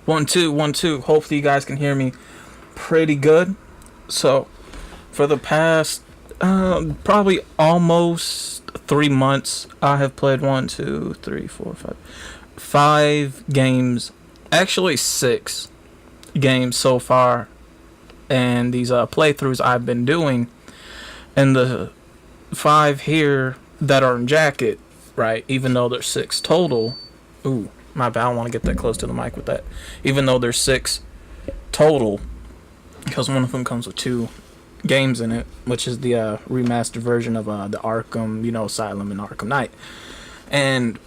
One, two, one, two. Hopefully, you guys can hear me pretty good. So, for the past probably almost 3 months, I have played one, two, three, four, five games. Actually, six games so far. And these playthroughs I've been doing, and the five here that are in jacket, right? Even though there's six total. Ooh, my bad. I don't want to get that close to the mic with that. Even though there's six total, because one of them comes with two games in it, which is the remastered version of the Arkham, Asylum and Arkham Knight. And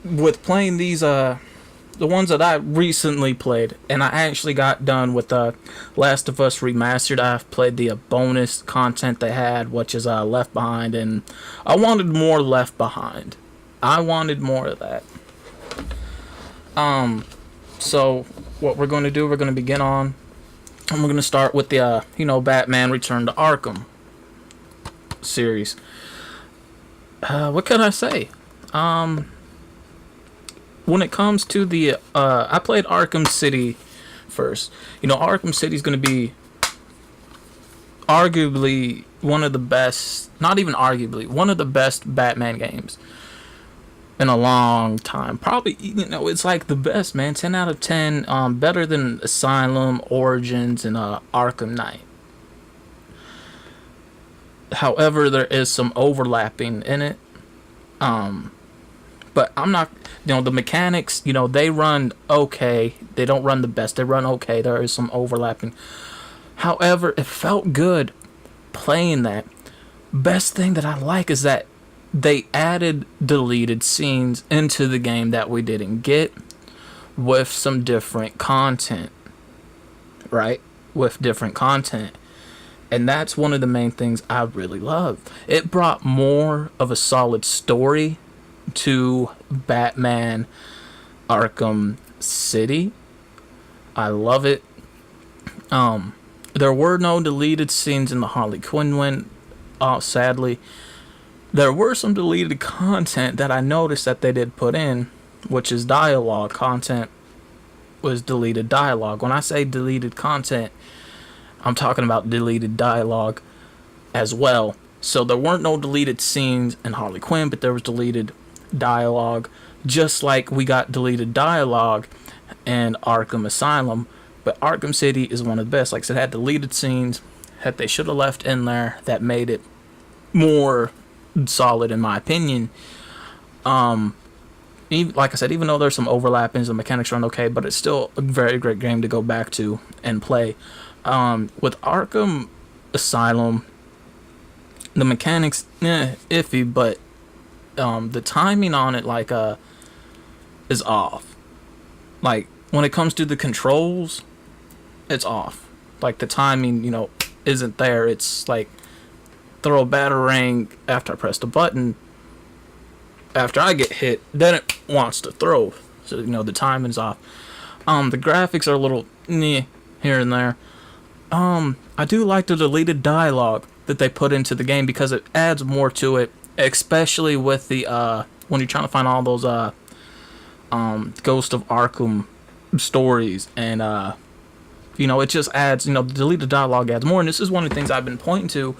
with playing these, the ones that I recently played, and I actually got done with Last of Us Remastered. I've played the bonus content they had, which is Left Behind, and I wanted more Left Behind. I wanted more of that. So what we're going to do, we're going to begin on, and we're going to start with the, Batman Return to Arkham series. What can I say? When it comes to the, I played Arkham City first. Arkham City is going to be arguably one of the best, not even arguably, one of the best Batman games in a long time. Probably, it's like the best, man. 10 out of 10. Better than Asylum, Origins, and Arkham Knight. However, there is some overlapping in it. But I'm not, the mechanics, they run okay. They don't run the best. They run okay. There is some overlapping. However, it felt good playing that. Best thing that I like is that they added deleted scenes into the game that we didn't get with some different content. Right? With different content. And that's one of the main things I really love. It brought more of a solid story to Batman Arkham City. I love it. There were no deleted scenes in the Harley Quinn one, sadly. There were some deleted content that I noticed that they did put in, which is dialogue. Content was deleted dialogue. When I say deleted content, I'm talking about deleted dialogue as well. So there weren't no deleted scenes in Harley Quinn, but there was deleted dialogue, just like we got deleted dialogue in Arkham Asylum. But Arkham City is one of the best. Like I said, it had deleted scenes that they should have left in there that made it more solid, in my opinion. Like I said, even though there's some overlappings, the mechanics run okay, but it's still a very great game to go back to and play. With Arkham Asylum, the mechanics, iffy, but the timing on it, is off. Like, when it comes to the controls, it's off. Like, the timing, isn't there. It's like, throw a batarang after I press the button. After I get hit, then it wants to throw. So, the timing's off. The graphics are a little here and there. I do like the deleted dialogue that they put into the game because it adds more to it, especially with the when you're trying to find all those Ghost of Arkham stories, and it just adds, the deleted dialogue adds more. And this is one of the things I've been pointing to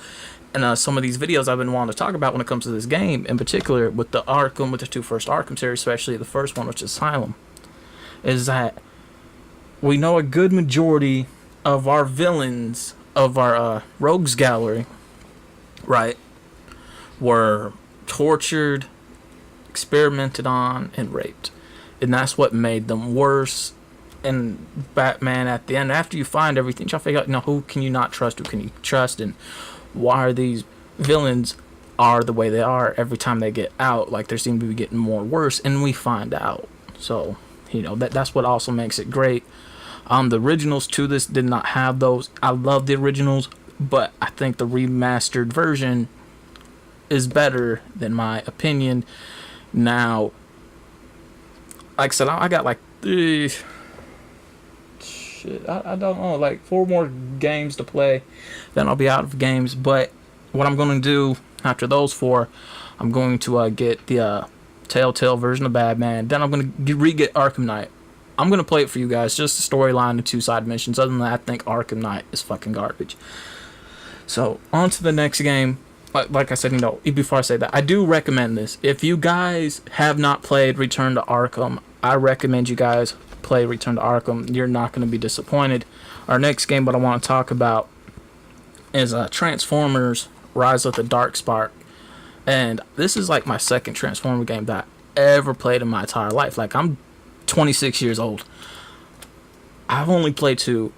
in some of these videos I've been wanting to talk about when it comes to this game, in particular with the two first Arkham series, especially the first one, which is Asylum, is that we know a good majority of our villains of our rogues gallery, right, were tortured, experimented on, and raped. And that's what made them worse. And Batman, at the end, after you find everything, you try to figure out, who can you not trust, who can you trust, and why are these villains are the way they are every time they get out. Like, they seem to be getting more worse, and we find out. So, that's what also makes it great. The originals to this did not have those. I love the originals, but I think the remastered version is better, than my opinion. Now, like I said, I got like I don't know, like 4 more games to play, then I'll be out of games. But what I'm going to do after those 4, I'm going to get the Telltale version of Batman. Then I'm going to re-get Arkham Knight. I'm gonna play it for you guys. Just the storyline and 2 side missions. Other than that, I think Arkham Knight is fucking garbage. So on to the next game. Like I said, before I say that, I do recommend this. If you guys have not played Return to Arkham, I recommend you guys play Return to Arkham. You're not going to be disappointed. Our next game, what I want to talk about, is Transformers: Rise of the Dark Spark. And this is like my second Transformer game that I ever played in my entire life. Like, I'm 26 years old. I've only played 2.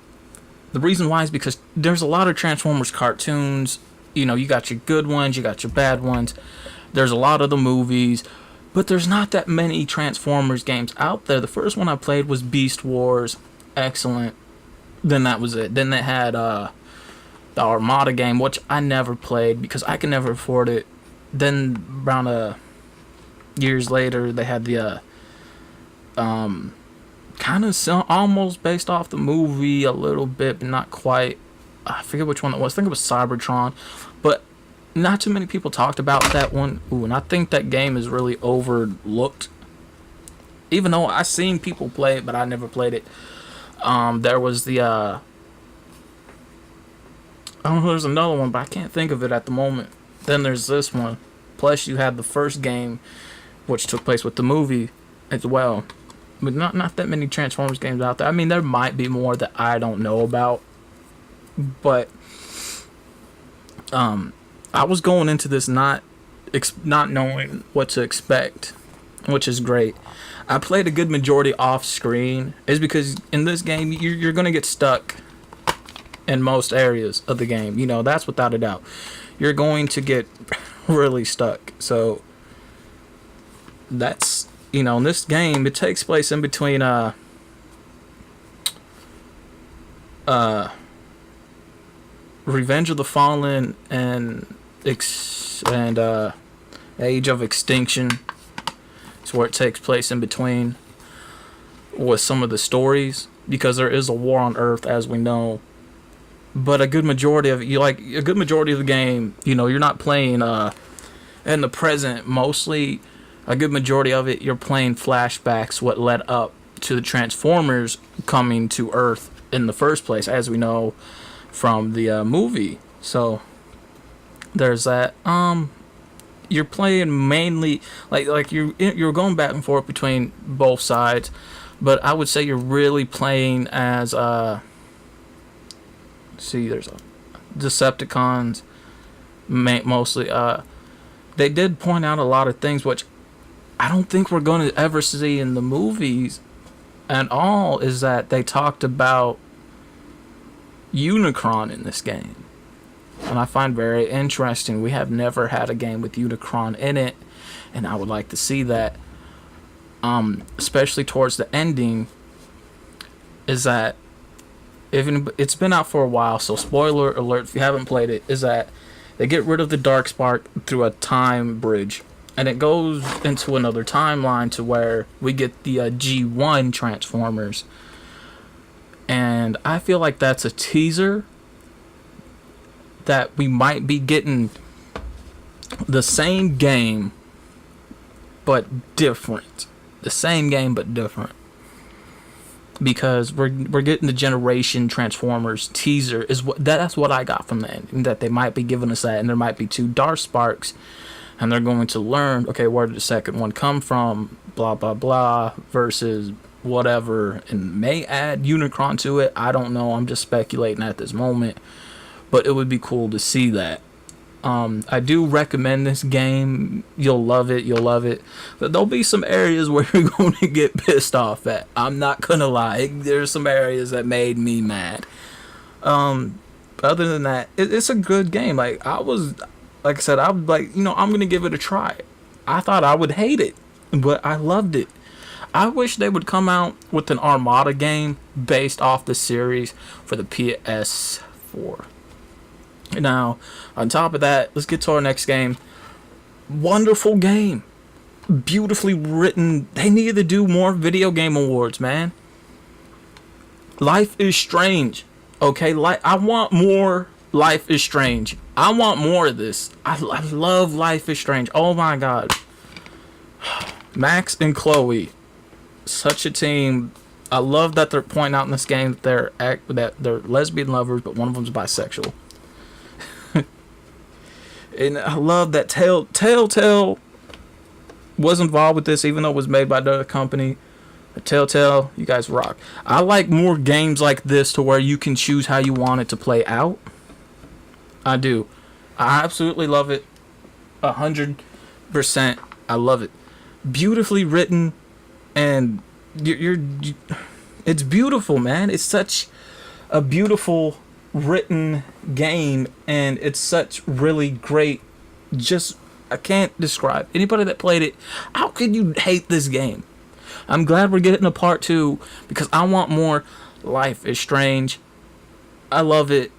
The reason why is because there's a lot of Transformers cartoons. You got your good ones, you got your bad ones. There's a lot of the movies, but there's not that many Transformers games out there. The first one I played was Beast Wars. Excellent. Then that was it. Then they had the Armada game, which I never played because I can never afford it. Then around years later, they had the kind of almost based off the movie a little bit, but not quite. I forget which one it was. I think it was Cybertron, but not too many people talked about that one. Ooh, and I think that game is really overlooked. Even though I seen people play it, but I never played it. There was the I don't know. There's another one, but I can't think of it at the moment. Then there's this one. Plus, you had the first game, which took place with the movie as well. But not that many Transformers games out there. I mean, there might be more that I don't know about. But I was going into this not knowing what to expect, which is great. I played a good majority off screen. Is because in this game you're gonna get stuck in most areas of the game. That's without a doubt. You're going to get really stuck. So that's in this game it takes place in between Revenge of the Fallen and Age of Extinction. It's where it takes place in between with some of the stories, because there is a war on Earth, as we know. But a good majority of the game, you're not playing in the present. Mostly, a good majority of it, you're playing flashbacks, what led up to the Transformers coming to Earth in the first place, as we know from the movie. So there's that. You're playing mainly like you're going back and forth between both sides, but I would say you're really playing as there's Decepticons mostly. They did point out a lot of things which I don't think we're going to ever see in the movies at all, is that they talked about Unicron in this game, and I find very interesting. We have never had a game with Unicron in it, and I would like to see that, especially towards the ending. Is that even it's been out for a while, so spoiler alert if you haven't played it, is that they get rid of the Dark Spark through a time bridge, and it goes into another timeline to where we get the G1 Transformers. And I feel like that's a teaser that we might be getting the same game but different. The same game but different. Because we're getting the Generation Transformers teaser. That's what I got from the ending. That they might be giving us that, and there might be 2 Dark Sparks, and they're going to learn, okay, where did the second one come from? Blah blah blah versus whatever, and may add Unicron to it. I don't know. I'm just speculating at this moment, but it would be cool to see that. I do recommend this game. You'll love it. But there'll be some areas where you're going to get pissed off at. I'm not gonna lie. There's some areas that made me mad. Other than that, it's a good game. Like I said, I was like, I'm gonna give it a try. I thought I would hate it, but I loved it. I wish they would come out with an Armada game based off the series for the PS4. Now, on top of that, let's get to our next game. Wonderful game. Beautifully written. They need to do more video game awards, man. Life is Strange. Okay, I want more Life is Strange. I want more of this. I love Life is Strange. Oh my god. Max and Chloe. Such a team. I love that they're pointing out in this game that they're lesbian lovers, but one of them's bisexual. And I love that Telltale was involved with this, even though it was made by another company. Telltale, you guys rock. I like more games like this to where you can choose how you want it to play out. I do. I absolutely love it. 100%. I love it. Beautifully written, and it's beautiful, man. It's such a beautiful written game, and it's such really great. Just, I can't describe. Anybody that played it, how could you hate this game? I'm glad we're getting a part 2 because I want more. Life is Strange. I love it.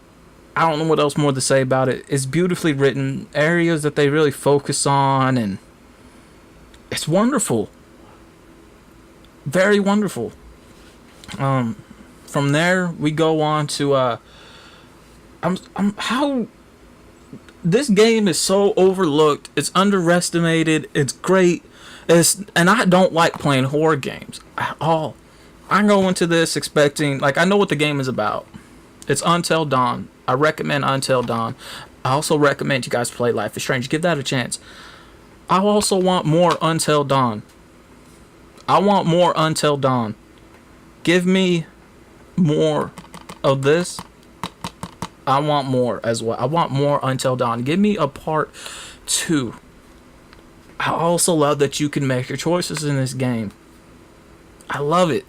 I don't know what else more to say about it. It's beautifully written, areas that they really focus on, and it's wonderful. Very wonderful. From there we go on to how this game is so overlooked. It's underestimated. It's great. And I don't like playing horror games at all. I go into this expecting, like, I know what the game is about. It's Until Dawn. I recommend Until Dawn. I also recommend you guys play Life is Strange. Give that a chance. I also want more Until Dawn. I want more Until Dawn. Give me more of this. I want more as well. I want more Until Dawn. Give me a part 2. I also love that you can make your choices in this game. I love it.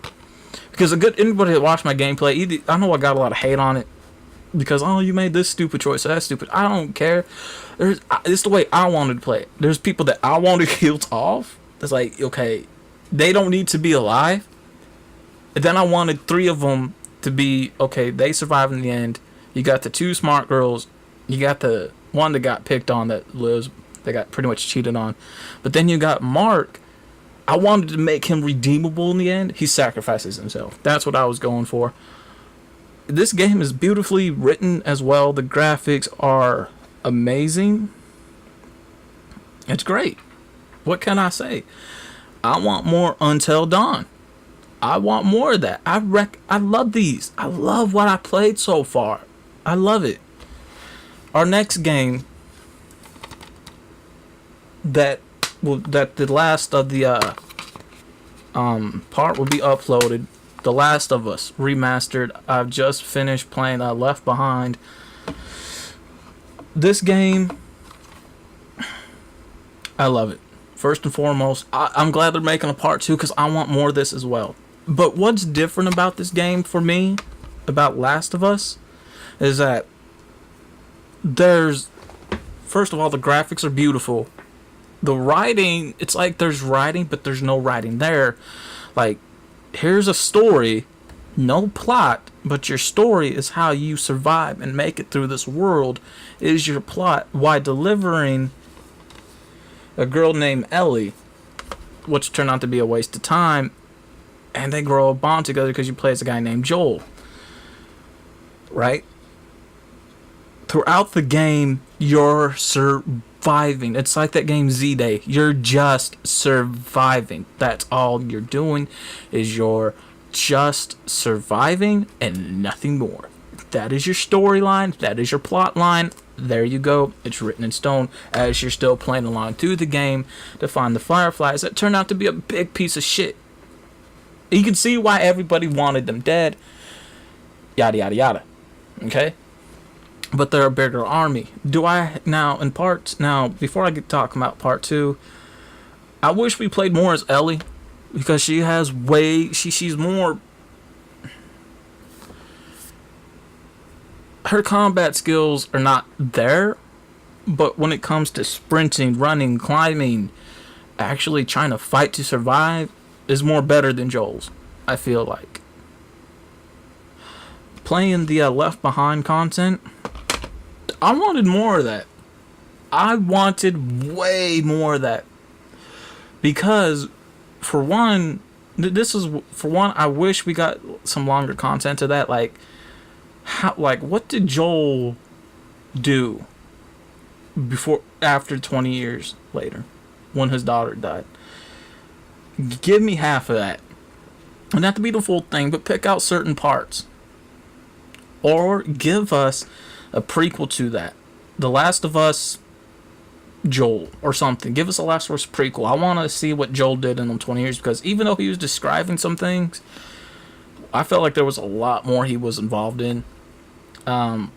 Because anybody that watched my gameplay, I know I got a lot of hate on it. Because, oh, you made this stupid choice, that's stupid. I don't care. It's the way I wanted to play it. There's people that I want to kill off. It's like, okay, they don't need to be alive. And then I wanted 3 of them to be, okay, they survive in the end. You got the 2 smart girls. You got the one that got picked on that lives. They got pretty much cheated on. But then you got Mark. I wanted to make him redeemable in the end. He sacrifices himself. That's what I was going for. This game is beautifully written as well. The graphics are amazing. It's great. What can I say? I want more Until Dawn. I want more of that. I love these. I love what I played so far. I love it. Our next game that the last of the part will be uploaded. The Last of Us Remastered. I've just finished playing Left Behind. This game, I love it. First and foremost, I'm glad they're making a part 2 because I want more of this as well. But what's different about this game for me, about Last of Us, is that first of all, the graphics are beautiful. The writing, it's like there's writing, but there's no writing there. Like, here's a story, no plot, but your story is how you survive and make it through this world is your plot. Why delivering a girl named Ellie, which turned out to be a waste of time, and they grow a bond together because you play as a guy named Joel. Right? Throughout the game, you're surviving. It's like that game Z-Day. You're just surviving. That's all you're doing is you're just surviving and nothing more. That is your storyline. That is your plot line. There you go. It's written in stone as you're still playing along through the game to find the Fireflies that turned out to be a big piece of shit. You can see why everybody wanted them dead. Yada, yada, yada. Okay? But they're a bigger army. Now, before I get talking about part 2, I wish we played more as Ellie. Because she has she's more... Her combat skills are not there. But when it comes to sprinting, running, climbing, actually trying to fight to survive, is more better than Joel's, I feel like. Playing the Left Behind content, I wanted more of that. I wanted way more of that. Because, for one, I wish we got some longer content to that. Like, what did Joel do after 20 years later, when his daughter died? Give me half of that. And not to be the full thing, but pick out certain parts. Or give us a prequel to that. The Last of Us Joel or something. Give us a Last of Us prequel. I want to see what Joel did in them 20 years, because even though he was describing some things, I felt like there was a lot more he was involved in.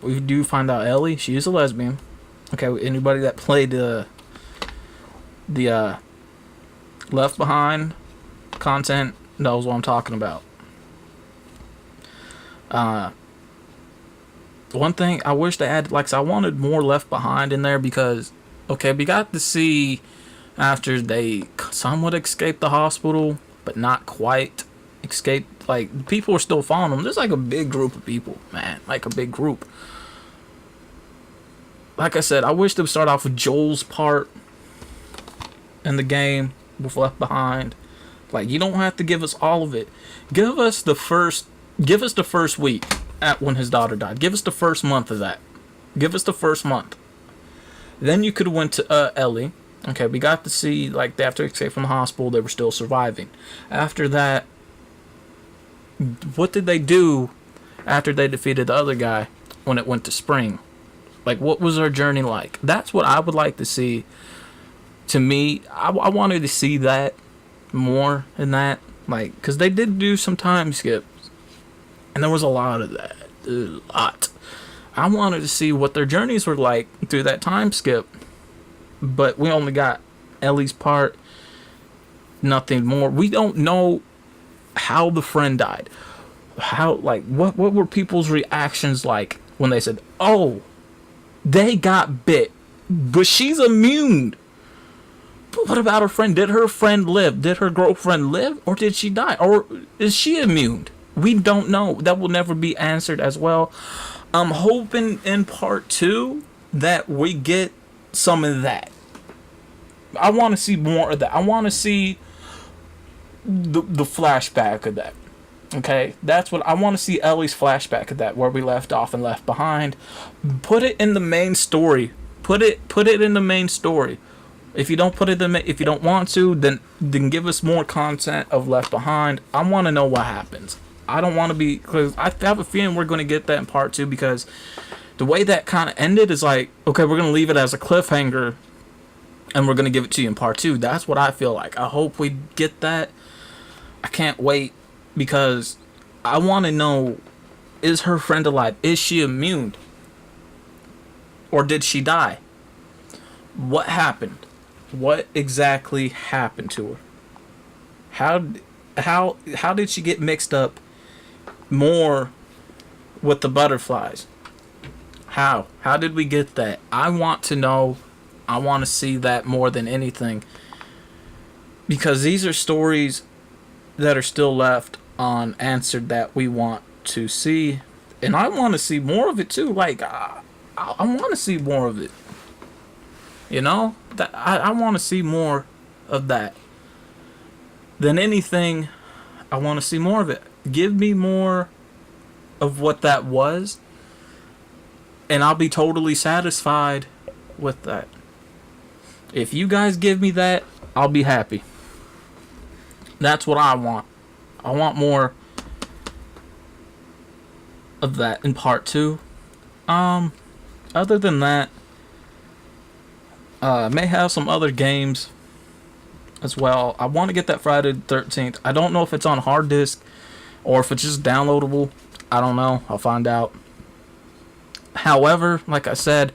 We do find out Ellie, she is a lesbian. Okay, anybody that played the Left Behind content knows what I'm talking about. One thing I wish they had, like, I wanted more Left Behind in there, because, okay, we got to see after they somewhat escaped the hospital, but not quite escaped. Like, people are still following them. There's like a big group of people, man, like a big group. Like I said, I wish they would start off with Joel's part in the game with Left Behind. Like, you don't have to give us all of it. Give us the first week at when his daughter died. Give us the first month of that. Give us the first month. Then you could have went to Ellie. Okay, we got to see, like, after they escaped from the hospital, they were still surviving. After that, what did they do after they defeated the other guy when it went to spring? Like, what was their journey like? That's what I would like to see. To me, I wanted to see that more in that. Like, because they did do some time skips. And there was a lot of that. A lot. I wanted to see what their journeys were like through that time skip. But we only got Ellie's part. Nothing more. We don't know how the friend died. How, like, what were people's reactions like when they said, oh, they got bit, but she's immune. But what about her friend? Did her friend live? Did her girlfriend live? Or did she die? Or is she immune? We don't know. That will never be answered as well. I'm hoping in part 2 that we get some of that. I want to see more of that. I want to see the flashback of that. Okay, that's what I want to see. Ellie's flashback of that, where we left off and Left Behind. Put it in the main story. Put it in the main story. If you don't put it in, if you don't want to, then give us more content of Left Behind. I want to know what happens. I don't want to be, because I have a feeling we're going to get that in part 2, because the way that kind of ended is like, okay, we're going to leave it as a cliffhanger, and we're going to give it to you in part 2. That's what I feel like. I hope we get that. I can't wait, because I want to know, is her friend alive? Is she immune? Or did she die? What happened? What exactly happened to her? How did she get mixed up more with the butterflies? How did we get that? I want to know. I want to see that more than anything, because these are stories that are still left unanswered that we want to see, and I want to see more of it too. Like, I want to see more of it. You know, that I want to see more of that than anything. I want to see more of it. Give me more of what that was, and I'll be totally satisfied with that. If you guys give me that, I'll be happy. That's what I want. I want more of that in part 2. Other than that, may have some other games as well. I want to get that Friday the 13th. I don't know if it's on hard disk or if it's just downloadable. I don't know. I'll find out. However, like I said,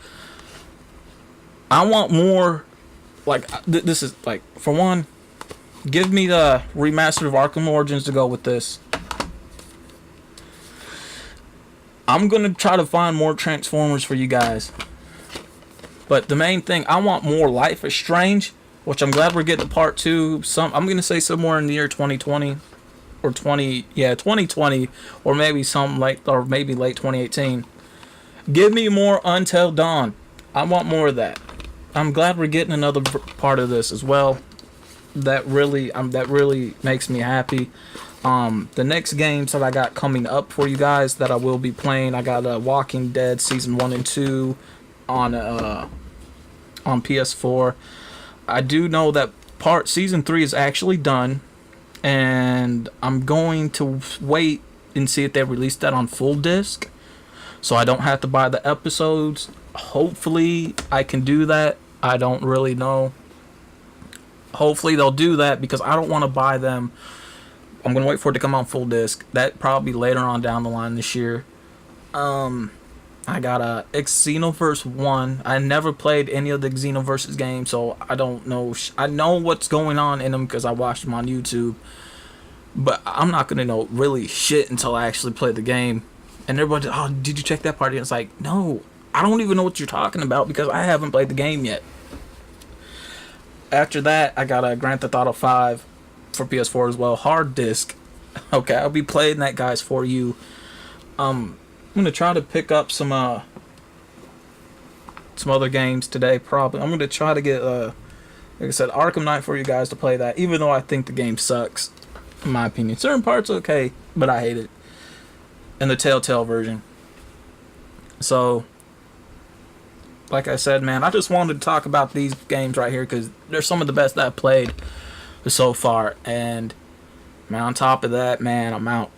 I want more. Like, this is, like, for one, give me the remastered of Arkham Origins to go with this. I'm going to try to find more Transformers for you guys. But the main thing, I want more Life is Strange, which I'm glad we're getting to part 2. I'm going to say somewhere in the year 2020 or 2020, or maybe late 2018. Give me more Until Dawn. I want more of that. I'm glad we're getting another part of this as well. That really makes me happy. The next games that I got coming up for you guys that I will be playing, I got Walking Dead Season 1 and 2 on PS4. I do know that Season 3 is actually done. and I'm going to wait and see if they release that on full disc, so I don't have to buy the episodes. Hopefully, I can do that. I don't really know. Hopefully, they'll do that because I don't want to buy them. I'm gonna wait for it to come on full disc. That probably later on down the line this year. I got a Xenoverse 1. I never played any of the Xenoverse games, so I don't know. I know what's going on in them because I watched them on YouTube, but I'm not gonna know really shit until I actually play the game. And everybody, oh, did you check that part? And it's like, no, I don't even know what you're talking about because I haven't played the game yet. After that, I got a Grand Theft Auto 5 for PS4 as well, hard disc. Okay, I'll be playing that, guys, for you. I'm gonna try to pick up some other games today. Probably I'm gonna try to get like I said, Arkham Knight for you guys to play that. Even though I think the game sucks, in my opinion, certain parts okay, but I hate it. And the Telltale version. So, like I said, man, I just wanted to talk about these games right here because they're some of the best that I've played so far. And man, on top of that, man, I'm out.